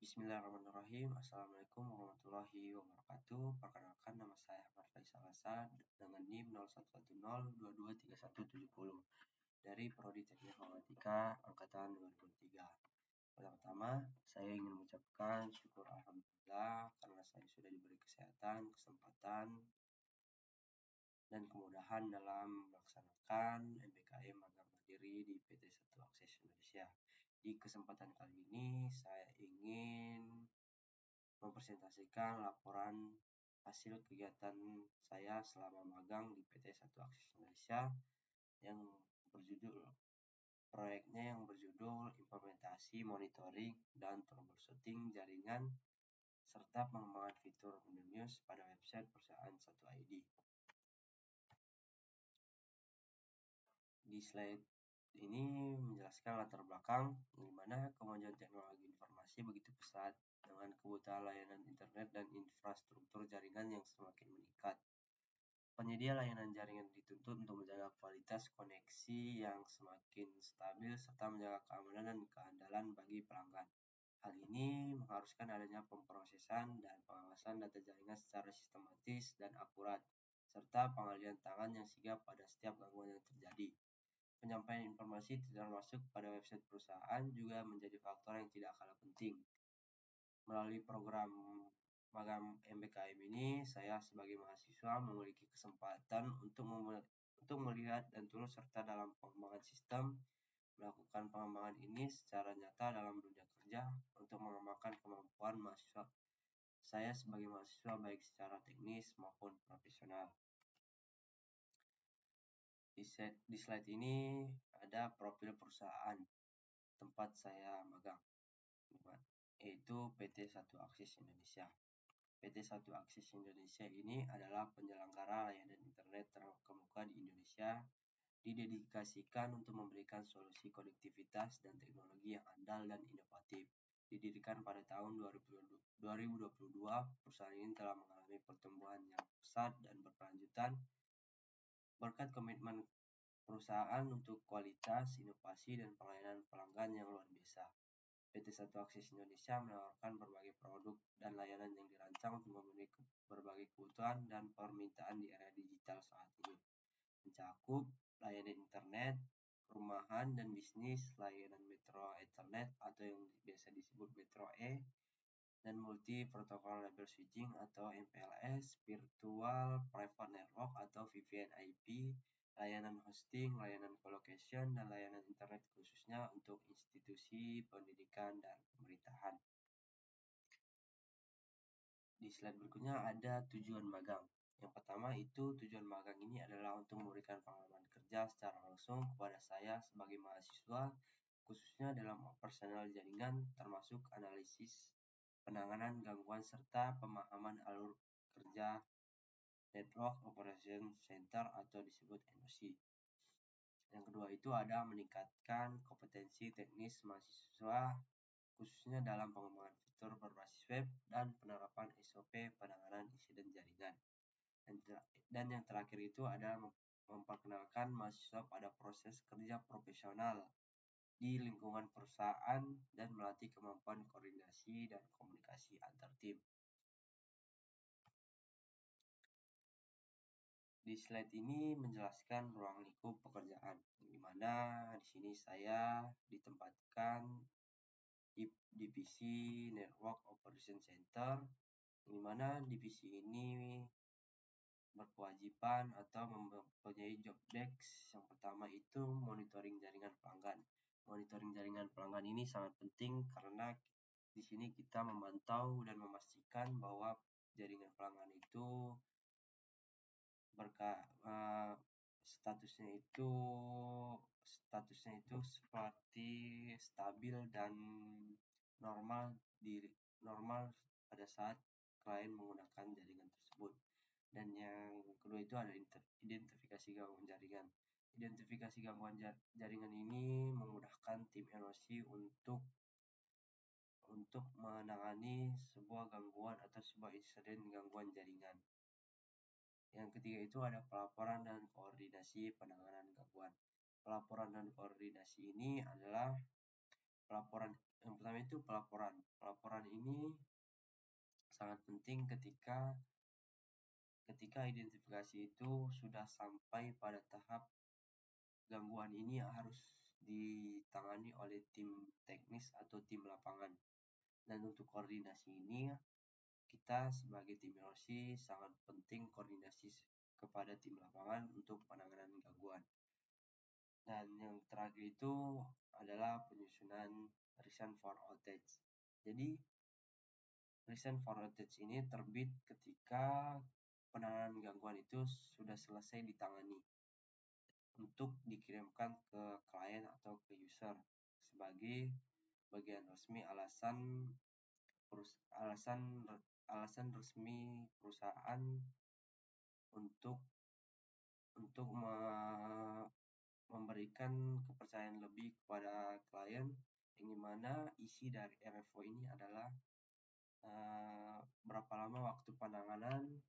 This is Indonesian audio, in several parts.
Bismillahirrahmanirrahim. Assalamualaikum warahmatullahi wabarakatuh. Perkenalkan, nama saya Ahmad Faisal Hasan dengan NIM 0110223170 dari Prodi Teknik Informatika Angkatan 2023. Pertama-tama, saya ingin mengucapkan syukur alhamdulillah karena saya sudah diberi kesehatan, kesempatan, dan kemudahan dalam melaksanakan MBKM magang mandiri di PT 1 Akses Indonesia. Di kesempatan kali ini saya ingin mempresentasikan laporan hasil kegiatan saya selama magang di PT 1 Akses Indonesia yang berjudul implementasi, monitoring, dan troubleshooting jaringan serta pengembangan fitur News pada website perusahaan 1ID. Di slide ini menjelaskan latar belakang di mana kemajuan teknologi informasi begitu pesat dengan kebutuhan layanan internet dan infrastruktur jaringan yang semakin meningkat. Penyedia layanan jaringan dituntut untuk menjaga kualitas koneksi yang semakin stabil serta menjaga keamanan dan keandalan bagi pelanggan. Hal ini mengharuskan adanya pemrosesan dan pengawasan data jaringan secara sistematis dan akurat, serta pengalihan tangan yang sigap pada setiap gangguan yang terjadi. Penyampaian informasi tidak masuk pada website perusahaan juga menjadi faktor yang tidak kalah penting. Melalui program magang MBKM ini, saya sebagai mahasiswa memiliki kesempatan untuk melihat dan turut serta dalam pengembangan sistem, melakukan pengembangan ini secara nyata dalam dunia kerja untuk mengembangkan kemampuan mahasiswa saya sebagai mahasiswa baik secara teknis maupun profesional. Di slide ini ada profil perusahaan tempat saya magang, yaitu PT 1 Akses Indonesia. PT 1 Akses Indonesia ini adalah penyelenggara layanan internet terkemuka di Indonesia, didedikasikan untuk memberikan solusi konektivitas dan teknologi yang andal dan inovatif. Didirikan pada tahun 2022, perusahaan ini telah mengalami pertumbuhan yang pesat dan berkelanjutan berkat komitmen perusahaan untuk kualitas, inovasi, dan pelayanan pelanggan yang luar biasa. PT 1 Akses Indonesia menawarkan berbagai produk dan layanan yang dirancang untuk memenuhi berbagai kebutuhan dan permintaan di era digital saat ini. Mencakup layanan internet, rumahan dan bisnis, layanan Metro Ethernet atau yang biasa disebut Metro E, dan multi protokol label switching atau MPLS, virtual private network atau VPN IP, layanan hosting, layanan colocation, dan layanan internet khususnya untuk institusi pendidikan dan pemerintahan. Di slide berikutnya ada tujuan magang. Yang pertama itu tujuan magang ini adalah untuk memberikan pengalaman kerja secara langsung kepada saya sebagai mahasiswa, khususnya dalam operasional jaringan termasuk analisis, penanganan gangguan serta pemahaman alur kerja Network Operation Center atau disebut NOC. Yang kedua itu ada meningkatkan kompetensi teknis mahasiswa khususnya dalam pengembangan fitur berbasis web dan penerapan SOP penanganan insiden jaringan. Dan yang terakhir itu adalah memperkenalkan mahasiswa pada proses kerja profesional di lingkungan perusahaan dan melatih kemampuan koordinasi dan komunikasi antar tim. Di slide ini menjelaskan ruang lingkup pekerjaan, di mana di sini saya ditempatkan di divisi Network Operation Center, di mana divisi ini berkewajiban atau mempunyai job desk. Yang pertama itu monitoring jaringan pelanggan. Monitoring jaringan pelanggan ini sangat penting karena di sini kita memantau dan memastikan bahwa jaringan pelanggan itu statusnya itu seperti stabil dan normal pada saat klien menggunakan jaringan tersebut. Dan yang kedua itu ada identifikasi gangguan jaringan. Identifikasi gangguan jaringan ini memudahkan tim NOC untuk menangani sebuah gangguan atau sebuah insiden gangguan jaringan. Yang ketiga itu ada pelaporan dan koordinasi penanganan gangguan. Pelaporan dan koordinasi ini adalah pelaporan. Yang pertama itu pelaporan. Pelaporan ini sangat penting ketika identifikasi itu sudah sampai pada tahap gangguan ini harus ditangani oleh tim teknis atau tim lapangan. Dan untuk koordinasi ini, kita sebagai tim IOC sangat penting koordinasi kepada tim lapangan untuk penanganan gangguan. Dan yang terakhir itu adalah penyusunan reason for outage. Jadi reason for outage ini terbit ketika penanganan gangguan itu sudah selesai ditangani untuk dikirimkan ke klien atau ke user sebagai bagian resmi alasan resmi perusahaan untuk memberikan kepercayaan lebih kepada klien, yang dimana isi dari RFO ini adalah berapa lama waktu penanganan,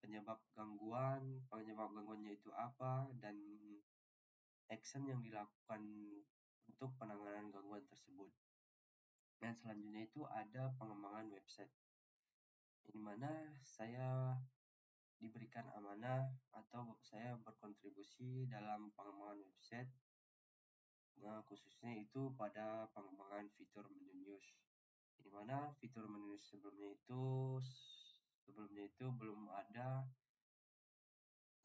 penyebab gangguannya itu apa, dan action yang dilakukan untuk penanganan gangguan tersebut. Dan selanjutnya itu ada pengembangan website, di mana saya diberikan amanah atau saya berkontribusi dalam pengembangan website, khususnya itu pada pengembangan fitur menu news, di mana fitur menu news sebelumnya itu belum ada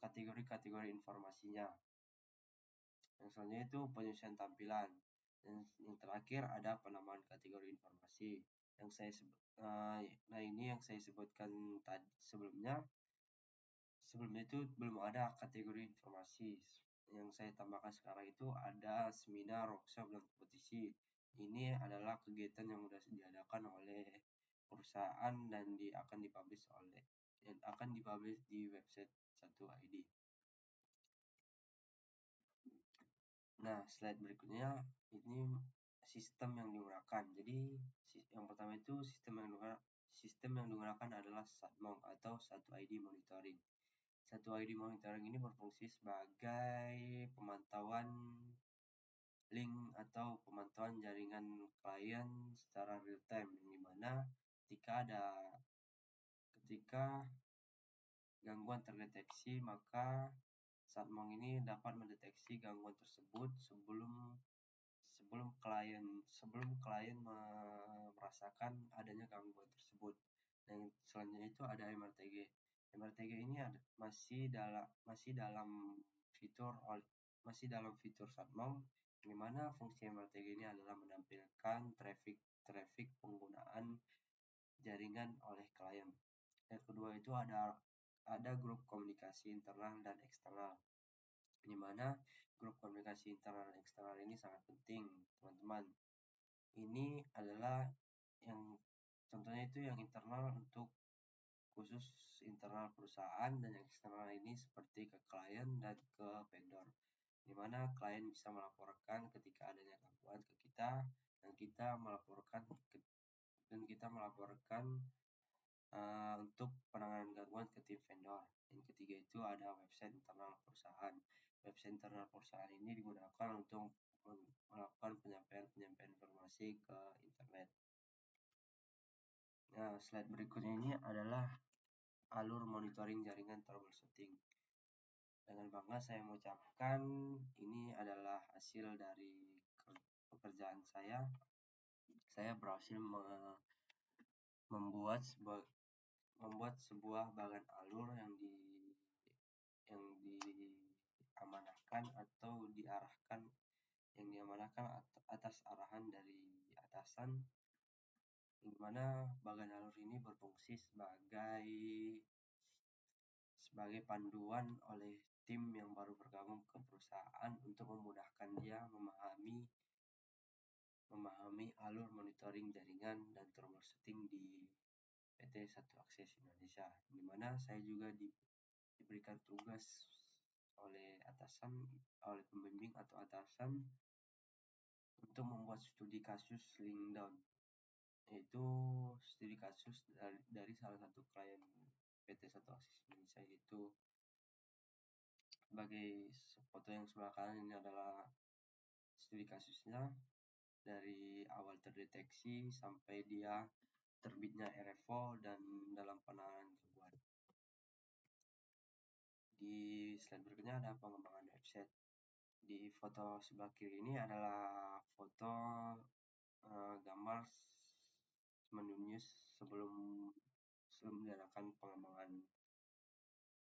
kategori-kategori informasinya. Yang selanjutnya itu penyusunan tampilan, dan yang terakhir ada penambahan kategori informasi. Ini yang saya sebutkan tadi sebelumnya itu belum ada kategori informasi. Yang saya tambahkan sekarang itu ada seminar, workshop, dan kompetisi. Ini adalah kegiatan yang sudah diadakan oleh perusahaan dan akan dipublish di website 1ID. Nah, slide berikutnya ini sistem yang digunakan. Jadi yang pertama itu sistem yang digunakan adalah SatMong atau 1ID monitoring. 1ID monitoring ini berfungsi sebagai pemantauan link atau pemantauan jaringan klien secara real time, yang dimana ketika gangguan terdeteksi, maka SatMong ini dapat mendeteksi gangguan tersebut sebelum klien merasakan adanya gangguan tersebut. Dan selanjutnya itu ada MRTG. MRTG ini masih dalam fitur SatMong, di mana fungsi MRTG ini adalah menampilkan traffic penggunaan jaringan oleh klien. Yang kedua itu ada grup komunikasi internal dan eksternal, di mana grup komunikasi internal dan eksternal ini sangat penting, teman-teman. Ini adalah contohnya itu yang internal untuk khusus internal perusahaan, dan yang eksternal ini seperti ke klien dan ke vendor, di mana klien bisa melaporkan ketika adanya gangguan ke kita, dan kita melaporkan untuk penanganan gangguan ke tim vendor. Yang ketiga itu ada website internal perusahaan. Website internal perusahaan ini digunakan untuk melakukan penyampaian informasi ke internet. Nah, slide berikutnya ini adalah alur monitoring jaringan troubleshooting. Dengan bangga saya mengucapkan ini adalah hasil dari pekerjaan saya. Saya berhasil membuat sebuah bagan alur yang diamanahkan atas arahan dari atasan, di mana bagan alur ini berfungsi sebagai panduan oleh tim yang baru bergabung ke perusahaan untuk memudahkan dia memahami alur monitoring jaringan dan troubleshooting di PT 1 Akses Indonesia, di mana saya juga diberikan tugas oleh pembimbing atau atasan untuk membuat studi kasus link down, yaitu studi kasus dari salah satu klien PT 1 Akses Indonesia, yaitu sebagai foto yang sebelah kanan ini adalah studi kasusnya, dari awal terdeteksi sampai dia terbitnya RFO dan dalam penanganan gangguan. Di slide berikutnya ada pengembangan website. Di foto sebelah kiri ini adalah foto gambar menu news sebelum diadakan pengembangan,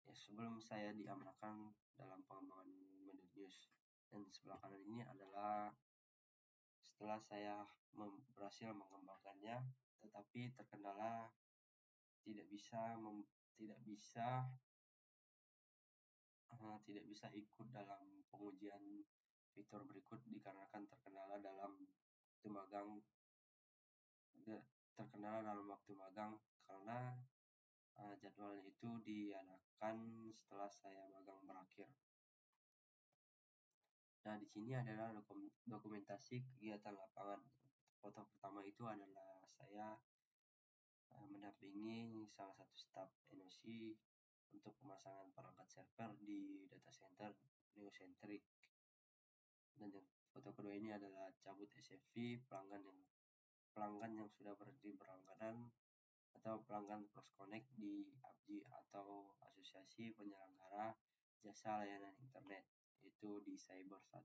ya sebelum saya diamankan dalam pengembangan menu news. Dan sebelah kanan ini adalah setelah saya berhasil mengembangkannya, tetapi terkendala tidak bisa ikut dalam pengujian fitur berikut dikarenakan terkendala dalam waktu magang karena jadwalnya itu diadakan setelah saya magang berakhir. Nah, di sini adalah dokumentasi kegiatan lapangan. Foto pertama itu adalah saya mendampingi salah satu staf NOC untuk pemasangan perangkat server di data center Neocentric. Dan yang foto kedua ini adalah cabut SFV pelanggan yang sudah berhenti berlangganan atau pelanggan cross connect di APJ atau Asosiasi Penyelenggara Jasa Layanan Internet, yaitu di Cyber 1.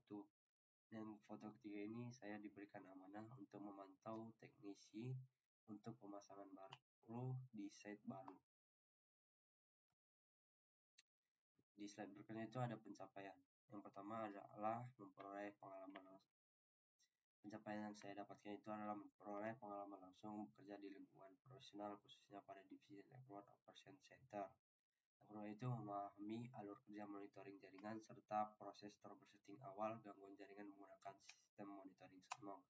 Dan foto ketiga ini saya diberikan amanah untuk memantau teknisi untuk pemasangan baru di site baru. Di slide berikutnya itu ada pencapaian. Yang pertama adalah memperoleh pengalaman langsung. Pencapaian yang saya dapatkan itu adalah memperoleh pengalaman langsung bekerja di lingkungan profesional, khususnya pada divisi Network Operation Center. Yang kedua itu memahami alur kerja monitoring jaringan serta proses troubleshooting awal gangguan jaringan menggunakan sistem monitoring SMOG.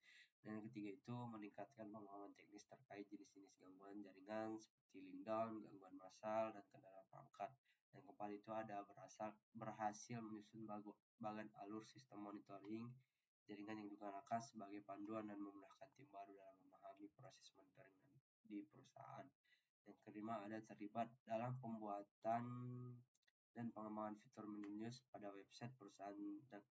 Dan yang ketiga itu meningkatkan pemahaman teknis terkait jenis-jenis gangguan jaringan seperti link-down, gangguan massal, dan kendala perangkat. Dan keempat itu ada berhasil menyusun bagan alur sistem monitoring jaringan yang digunakan sebagai panduan dan memudahkan tim baru dalam memahami proses monitoring di perusahaan. Yang kelima ada terlibat dalam pembuatan dan pengembangan fitur menu news pada website perusahaan dan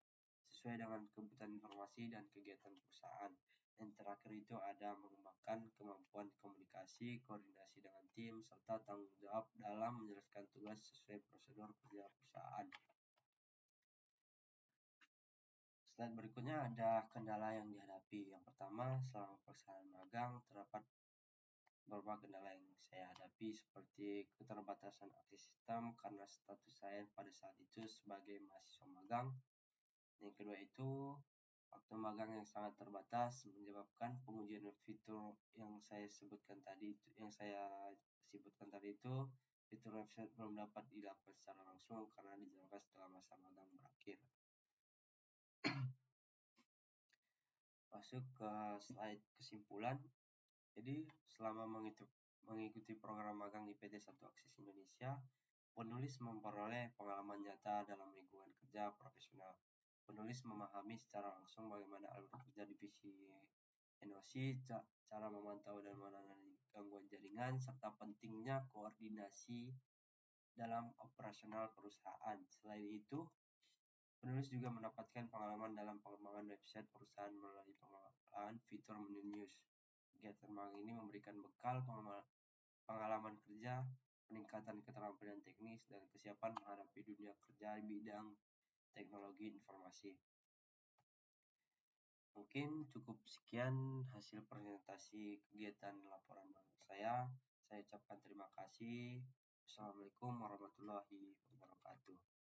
sesuai dengan kebutuhan informasi dan kegiatan perusahaan. Yang terakhir itu ada mengembangkan kemampuan komunikasi, koordinasi dengan tim, serta tanggung jawab dalam menjelaskan tugas sesuai prosedur kerja perusahaan. Slide berikutnya ada kendala yang dihadapi. Yang pertama, selama pelaksanaan magang terdapat beberapa kendala yang saya hadapi seperti keterbatasan akses sistem karena status saya pada saat itu sebagai mahasiswa magang. Yang kedua itu waktu magang yang sangat terbatas menyebabkan pengujian fitur yang saya sebutkan tadi itu fitur website belum dapat dilakukan secara langsung karena dijalankan setelah masa magang berakhir. Masuk ke slide kesimpulan. Jadi selama mengikuti program magang di PT Satu Akses Indonesia, penulis memperoleh pengalaman nyata dalam lingkungan kerja profesional. Penulis memahami secara langsung bagaimana alur kerja divisi NOC, cara memantau dan menangani gangguan jaringan, serta pentingnya koordinasi dalam operasional perusahaan. Selain itu, penulis juga mendapatkan pengalaman dalam pengembangan website perusahaan melalui pengelolaan fitur menu news. Kegiatan magang ini memberikan bekal pengalaman kerja, peningkatan keterampilan teknis, dan kesiapan menghadapi dunia kerja di bidang teknologi informasi. Mungkin cukup sekian hasil presentasi kegiatan laporan magang saya. Saya ucapkan terima kasih. Assalamualaikum warahmatullahi wabarakatuh.